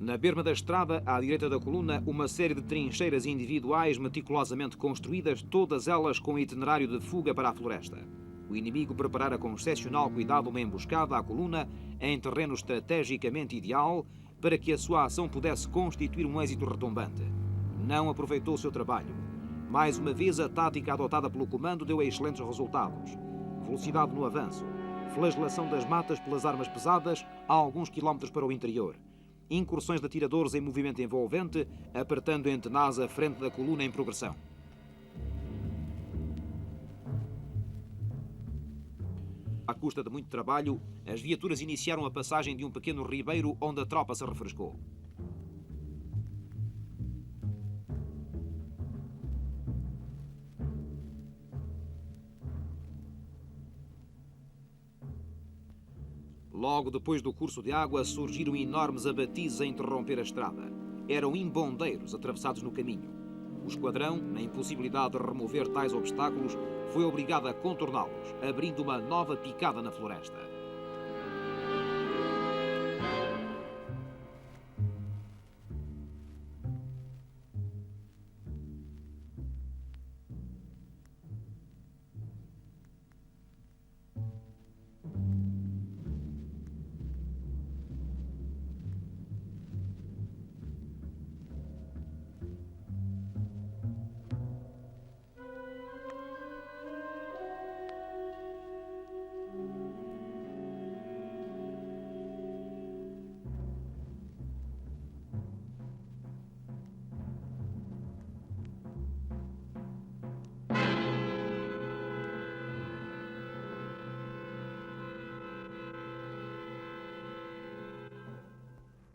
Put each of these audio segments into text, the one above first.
Na berma da estrada, à direita da coluna, uma série de trincheiras individuais meticulosamente construídas, todas elas com itinerário de fuga para a floresta. O inimigo preparara com excepcional cuidado uma emboscada à coluna em terreno estrategicamente ideal para que a sua ação pudesse constituir um êxito retumbante. Não aproveitou o seu trabalho. Mais uma vez, a tática adotada pelo comando deu excelentes resultados. Velocidade no avanço, flagelação das matas pelas armas pesadas a alguns quilómetros para o interior. Incursões de atiradores em movimento envolvente, apertando em tenaz a frente da coluna em progressão. À custa de muito trabalho, as viaturas iniciaram a passagem de um pequeno ribeiro onde a tropa se refrescou. Logo depois do curso de água, surgiram enormes abatizes a interromper a estrada. Eram imbondeiros atravessados no caminho. O esquadrão, na impossibilidade de remover tais obstáculos, foi obrigado a contorná-los, abrindo uma nova picada na floresta.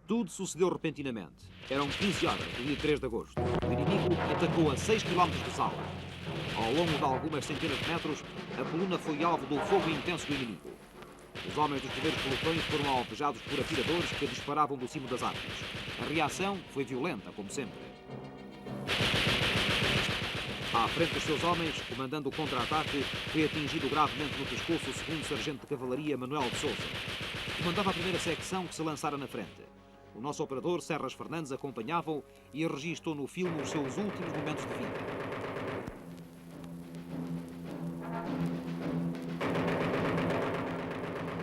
Tudo sucedeu repentinamente. Eram 15 horas do dia 3 de agosto. O inimigo atacou a 6 km de Sala. Ao longo de algumas centenas de metros, a coluna foi alvo do fogo intenso do inimigo. Os homens dos primeiros pelotões foram alvejados por atiradores que disparavam do cimo das árvores. A reação foi violenta, como sempre. À frente dos seus homens, comandando o contra-ataque, foi atingido gravemente no pescoço o segundo sargento de cavalaria Manuel de Sousa. Comandava a primeira secção que se lançara na frente. O nosso operador, Serras Fernandes, acompanhava-o e registou no filme os seus últimos momentos de vida.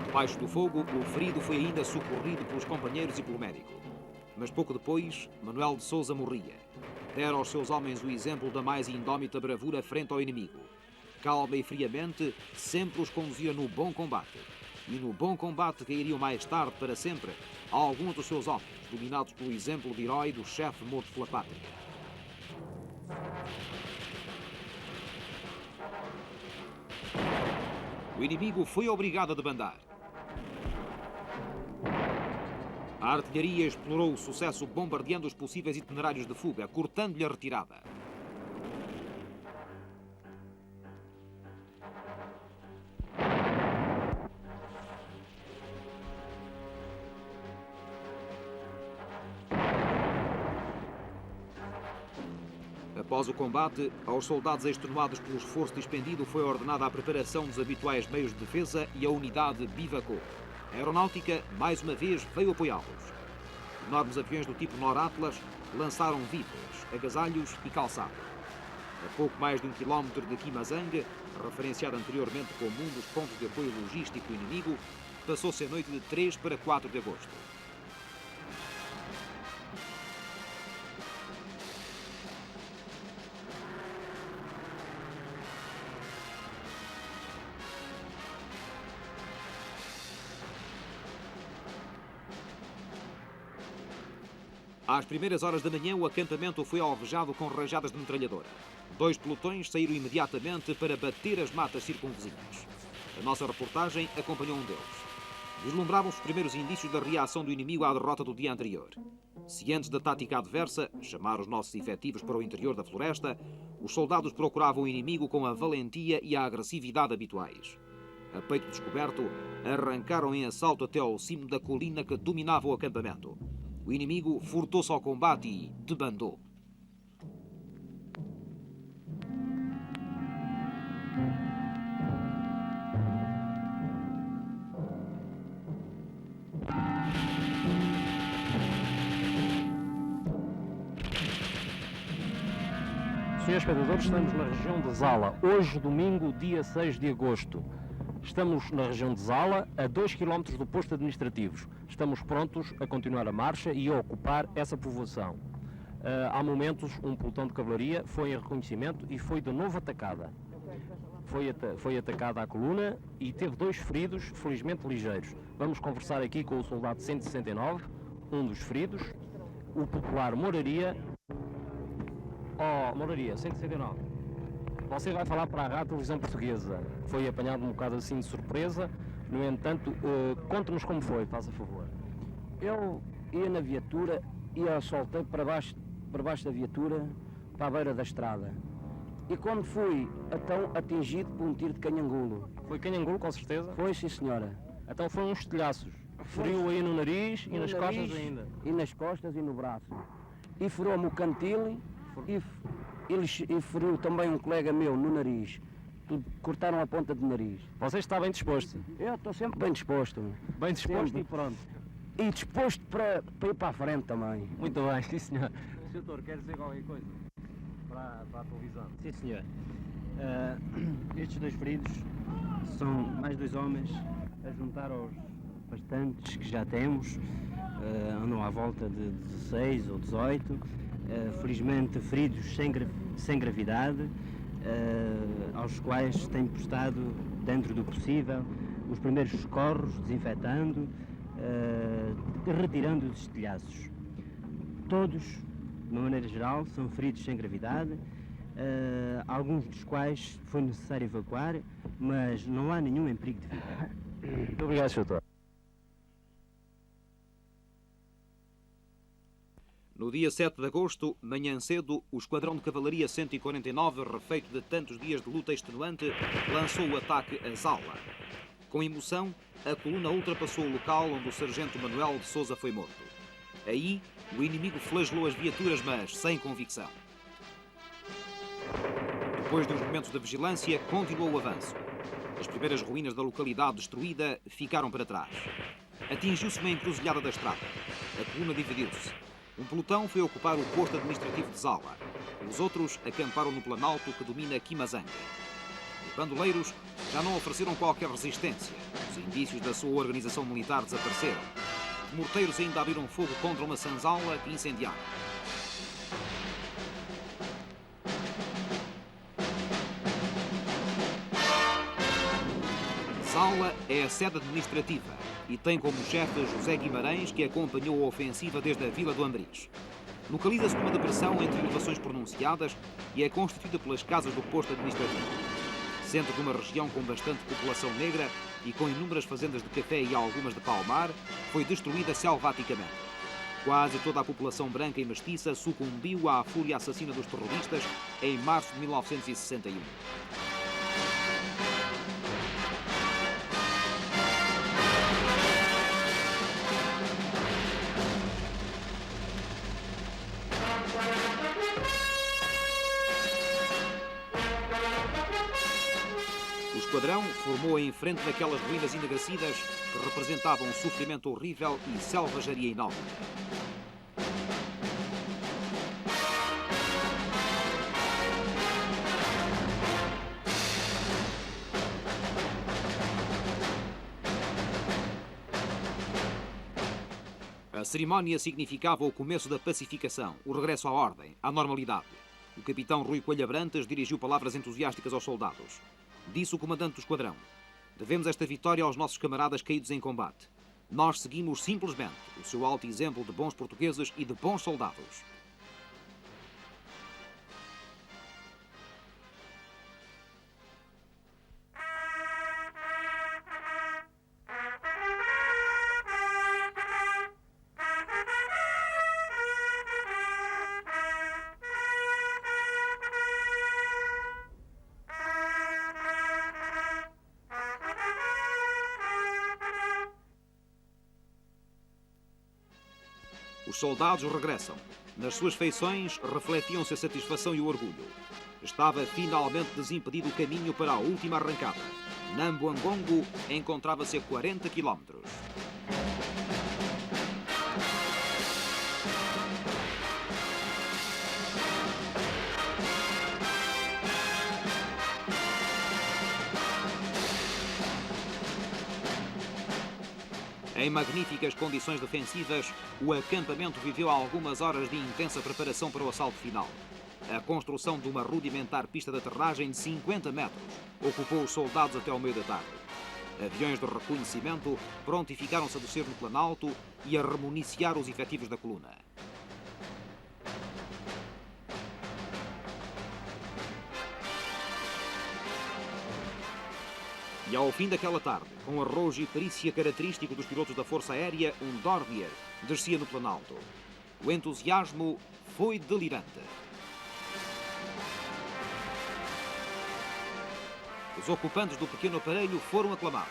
Debaixo do fogo, o ferido foi ainda socorrido pelos companheiros e pelo médico. Mas pouco depois, Manuel de Sousa morria. Dera aos seus homens o exemplo da mais indómita bravura frente ao inimigo. Calma e friamente, sempre os conduzira no bom combate. E no bom combate cairiam mais tarde, para sempre, alguns dos seus homens, dominados pelo exemplo de herói do chefe morto pela pátria. O inimigo foi obrigado a debandar. A artilharia explorou o sucesso bombardeando os possíveis itinerários de fuga, cortando-lhe a retirada. Após o combate, aos soldados extenuados pelo esforço dispendido foi ordenada a preparação dos habituais meios de defesa e a unidade bivacou. A aeronáutica, mais uma vez, veio apoiá-los. Enormes aviões do tipo Nor-Atlas lançaram víveres, agasalhos e calçado. A pouco mais de 1 quilómetro de Quimazang, referenciado anteriormente como um dos pontos de apoio logístico do inimigo, passou-se a noite de 3 para 4 de agosto. Às primeiras horas da manhã, o acampamento foi alvejado com rajadas de metralhadora. 2 pelotões saíram imediatamente para bater as matas circunvizinhas. A nossa reportagem acompanhou um deles. Vislumbravam-se os primeiros indícios da reação do inimigo à derrota do dia anterior. Cientes da tática adversa, chamar os nossos efetivos para o interior da floresta, os soldados procuravam o inimigo com a valentia e a agressividade habituais. A peito descoberto, arrancaram em assalto até ao cimo da colina que dominava o acampamento. O inimigo furtou-se ao combate e debandou. Senhores espectadores, estamos na região de Zala, hoje domingo, dia 6 de agosto. Estamos na região de Zala, a 2 km do posto administrativo. Estamos prontos a continuar a marcha e a ocupar essa povoação. Há momentos, um pelotão de cavalaria foi em reconhecimento e foi de novo atacada. Foi atacada a coluna e teve 2 feridos, felizmente ligeiros. Vamos conversar aqui com o soldado 169, um dos feridos, o popular Moraria. Oh, Moraria, 169. Você vai falar para a Rádio Televisão Portuguesa. Foi apanhado um bocado assim de surpresa. No entanto, conte-nos como foi, faz a favor. Eu ia na viatura e soltei para baixo da viatura, para a beira da estrada. E quando fui então atingido por um tiro de canhangulo. Foi canhangulo, com certeza? Foi, sim, senhora. Então foram uns estilhaços. Feriu aí no nariz e nas costas ainda. E nas costas e no braço. E furou-me o cantil e feriu também um colega meu no nariz. Cortaram a ponta do nariz. Você está bem disposto? Eu estou sempre bem disposto. Bem disposto sempre. E pronto. E disposto para ir para a frente também. Muito bem, sim senhor. Doutor, quer dizer qualquer coisa para a televisão? Sim senhor. Estes 2 feridos são mais 2 homens a juntar aos bastantes que já temos. Andam à volta de 16 ou 18. Felizmente feridos sem gravidade, aos quais tem prestado, dentro do possível, os primeiros socorros, desinfetando, retirando os estilhaços. Todos, de uma maneira geral, são feridos sem gravidade, alguns dos quais foi necessário evacuar, mas não há nenhum em perigo de vida. Muito obrigado, Sr. Doutor. No dia 7 de agosto, manhã cedo, o Esquadrão de Cavalaria 149, refeito de tantos dias de luta extenuante, lançou o ataque a Zala. Com emoção, a coluna ultrapassou o local onde o sargento Manuel de Sousa foi morto. Aí, o inimigo flagelou as viaturas, mas sem convicção. Depois de uns momentos de vigilância, continuou o avanço. As primeiras ruínas da localidade destruída ficaram para trás. Atingiu-se uma encruzilhada da estrada. A coluna dividiu-se. Um pelotão foi ocupar o posto administrativo de Zala. Os outros acamparam no planalto que domina Quimazanga. Os bandoleiros já não ofereceram qualquer resistência. Os indícios da sua organização militar desapareceram. Os morteiros ainda abriram fogo contra uma senzala que incendiaram. Zala é a sede administrativa e tem como chefe José Guimarães, que acompanhou a ofensiva desde a Vila do Ambris. Localiza-se numa depressão entre elevações pronunciadas e é constituída pelas casas do posto administrativo. Centro de uma região com bastante população negra e com inúmeras fazendas de café e algumas de palmar, foi destruída selvaticamente. Quase toda a população branca e mestiça sucumbiu à fúria assassina dos terroristas em março de 1961. O esquadrão formou em frente daquelas ruínas enegrecidas que representavam um sofrimento horrível e selvageria enorme. A cerimónia significava o começo da pacificação, o regresso à ordem, à normalidade. O capitão Rui Coelho Abrantes dirigiu palavras entusiásticas aos soldados. Disse o comandante do esquadrão: devemos esta vitória aos nossos camaradas caídos em combate. Nós seguimos simplesmente o seu alto exemplo de bons portugueses e de bons soldados. Os soldados regressam. Nas suas feições refletiam-se a satisfação e o orgulho. Estava finalmente desimpedido o caminho para a última arrancada. Nambuangongo encontrava-se a 40 quilómetros. Em magníficas condições defensivas, o acampamento viveu algumas horas de intensa preparação para o assalto final. A construção de uma rudimentar pista de aterragem de 50 metros ocupou os soldados até ao meio da tarde. Aviões de reconhecimento prontificaram-se a descer no Planalto e a remuniciar os efetivos da coluna. E ao fim daquela tarde, com arrojo e perícia característico dos pilotos da Força Aérea, um Dornier descia no Planalto. O entusiasmo foi delirante. Os ocupantes do pequeno aparelho foram aclamados.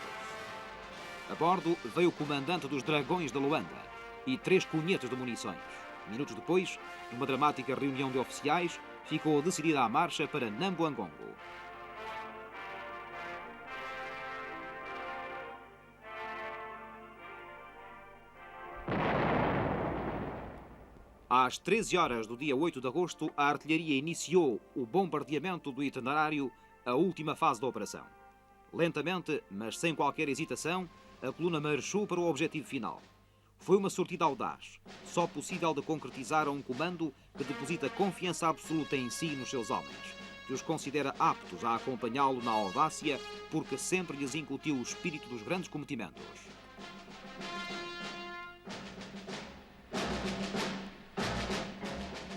A bordo veio o comandante dos Dragões de Luanda e 3 cunhetes de munições. Minutos depois, numa dramática reunião de oficiais, ficou decidida a marcha para Nambuangongo. Às 13 horas do dia 8 de agosto, a artilharia iniciou o bombardeamento do itinerário, a última fase da operação. Lentamente, mas sem qualquer hesitação, a coluna marchou para o objetivo final. Foi uma sortida audaz, só possível de concretizar a um comando que deposita confiança absoluta em si e nos seus homens, que os considera aptos a acompanhá-lo na audácia, porque sempre lhes incutiu o espírito dos grandes cometimentos.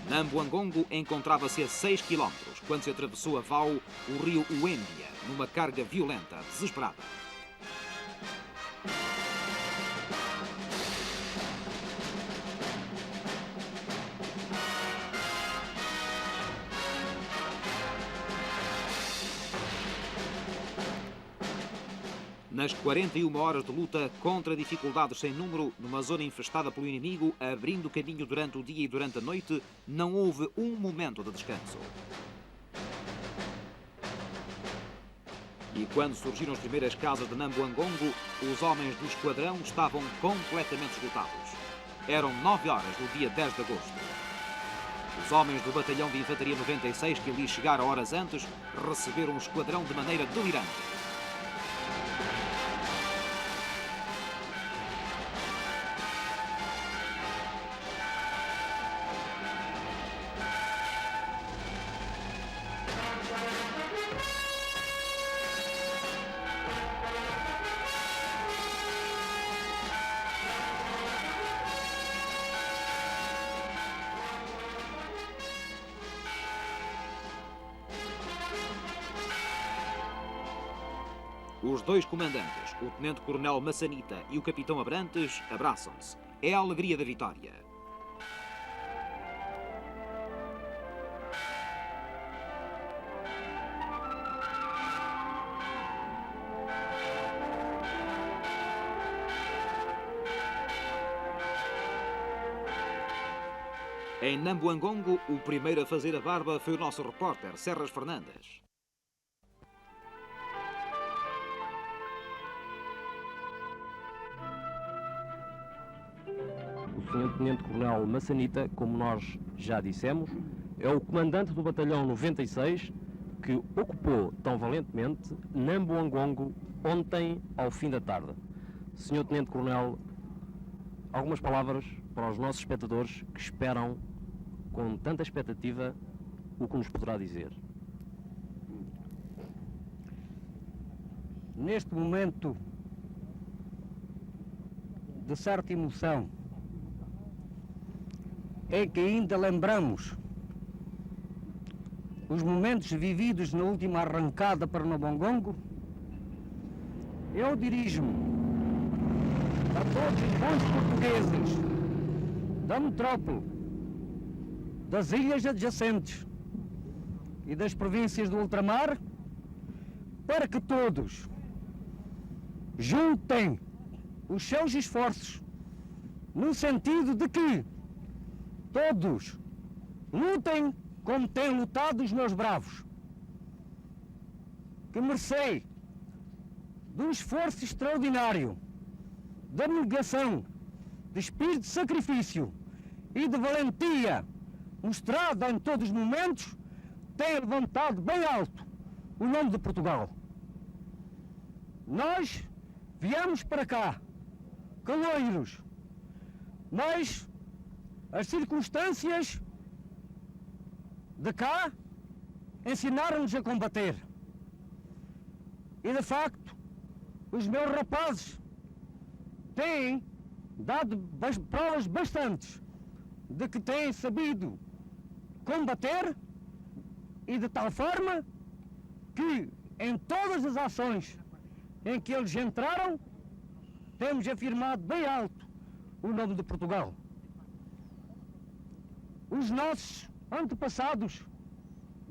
Nambuangongo encontrava-se a 6 km quando se atravessou a Vau o rio Uembia, numa carga violenta, desesperada. Nas 41 horas de luta contra dificuldades sem número, numa zona infestada pelo inimigo, abrindo caminho durante o dia e durante a noite, não houve um momento de descanso. E quando surgiram as primeiras casas de Nambuangongo, os homens do esquadrão estavam completamente esgotados. Eram 9 horas do dia 10 de agosto. Os homens do batalhão de infantaria 96, que ali chegaram horas antes, receberam o esquadrão de maneira delirante. Os 2 comandantes, o tenente-coronel Massanita e o capitão Abrantes, abraçam-se. É a alegria da vitória. Em Nambuangongo, o primeiro a fazer a barba foi o nosso repórter, Serras Fernandes. O Sr. Tenente-Coronel Massanita, como nós já dissemos, é o comandante do batalhão 96 que ocupou tão valentemente Nambuangongo ontem ao fim da tarde. Sr. Tenente-Coronel, algumas palavras para os nossos espectadores que esperam com tanta expectativa o que nos poderá dizer. Neste momento de certa emoção, é que ainda lembramos os momentos vividos na última arrancada para Nambuangongo, eu dirijo-me a todos os bons portugueses da metrópole, das ilhas adjacentes e das províncias do ultramar, para que todos juntem os seus esforços no sentido de que todos lutem como têm lutado os meus bravos, que mercê do esforço extraordinário, da abnegação, de espírito de sacrifício e de valentia mostrada em todos os momentos, têm levantado bem alto o nome de Portugal. Nós viemos para cá caloiros, mas as circunstâncias de cá ensinaram-nos a combater. E de facto, os meus rapazes têm dado provas bastantes de que têm sabido combater e de tal forma que em todas as ações em que eles entraram, temos afirmado bem alto o nome de Portugal. Os nossos antepassados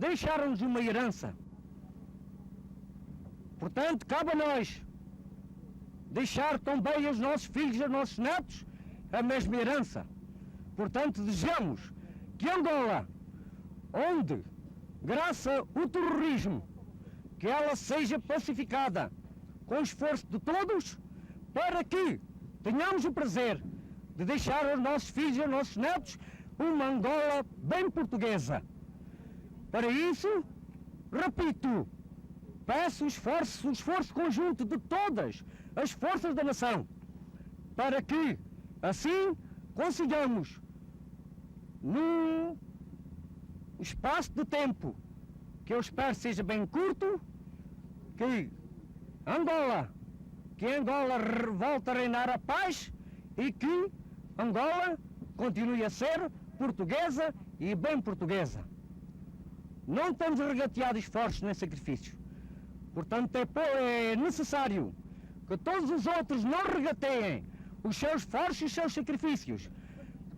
deixaram-nos uma herança. Portanto, cabe a nós deixar também aos nossos filhos e aos nossos netos a mesma herança. Portanto, desejamos que Angola, onde, graças ao terrorismo, que ela seja pacificada com o esforço de todos, para que tenhamos o prazer de deixar aos nossos filhos e aos nossos netos uma Angola bem portuguesa. Para isso, repito, peço o esforço conjunto de todas as forças da nação, para que, assim, consigamos, num espaço de tempo, que eu espero seja bem curto, que Angola volte a reinar a paz e que Angola continue a ser portuguesa e bem portuguesa. Não temos regateado esforços nem sacrifícios. Portanto, é necessário que todos os outros não regateiem os seus esforços e os seus sacrifícios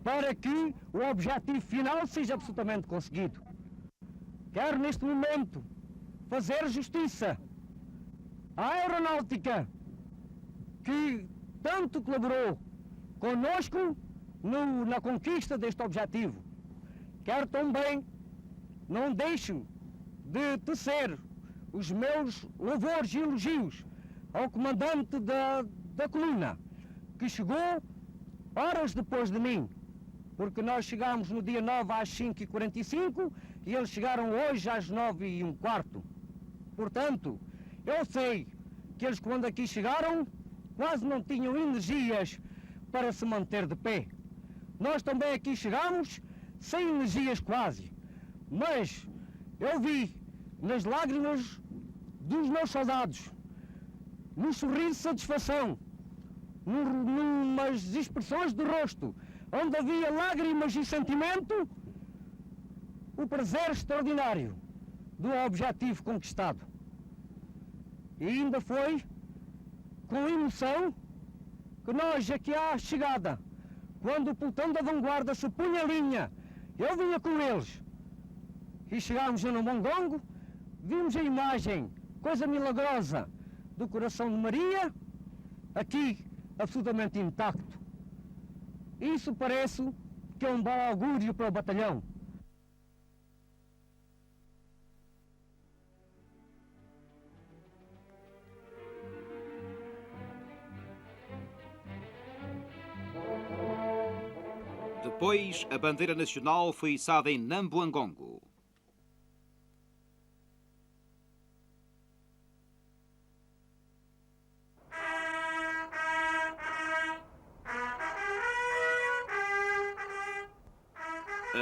para que o objetivo final seja absolutamente conseguido. Quero, neste momento, fazer justiça à aeronáutica que tanto colaborou conosco na conquista deste objetivo. Quero também, não deixo de tecer os meus louvores e elogios ao comandante da coluna, que chegou horas depois de mim, porque nós chegámos no dia 9 às 5h45 e eles chegaram hoje às 9h15. Portanto, eu sei que eles, quando aqui chegaram, quase não tinham energias para se manter de pé. Nós também aqui chegámos sem energias quase, mas eu vi nas lágrimas dos meus soldados, num sorriso de satisfação, numas expressões de rosto, onde havia lágrimas e sentimento, o prazer extraordinário do objetivo conquistado. E ainda foi com emoção que nós, aqui à chegada, quando o pelotão da vanguarda se punha em linha, eu vinha com eles, e chegámos no Mongongo, vimos a imagem, coisa milagrosa, do coração de Maria, aqui absolutamente intacto. Isso parece que é um bom augúrio para o batalhão. Depois, a bandeira nacional foi içada em Nambuangongo.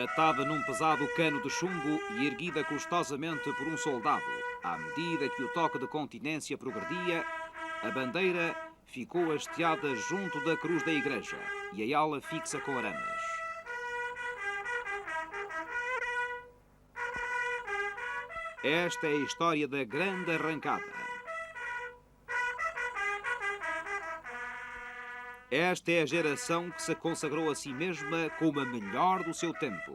Atada num pesado cano de chumbo e erguida custosamente por um soldado, à medida que o toque de continência progredia, a bandeira ficou hasteada junto da cruz da igreja e a ala fixa com aramas. Esta é a história da grande arrancada. Esta é a geração que se consagrou a si mesma como a melhor do seu tempo.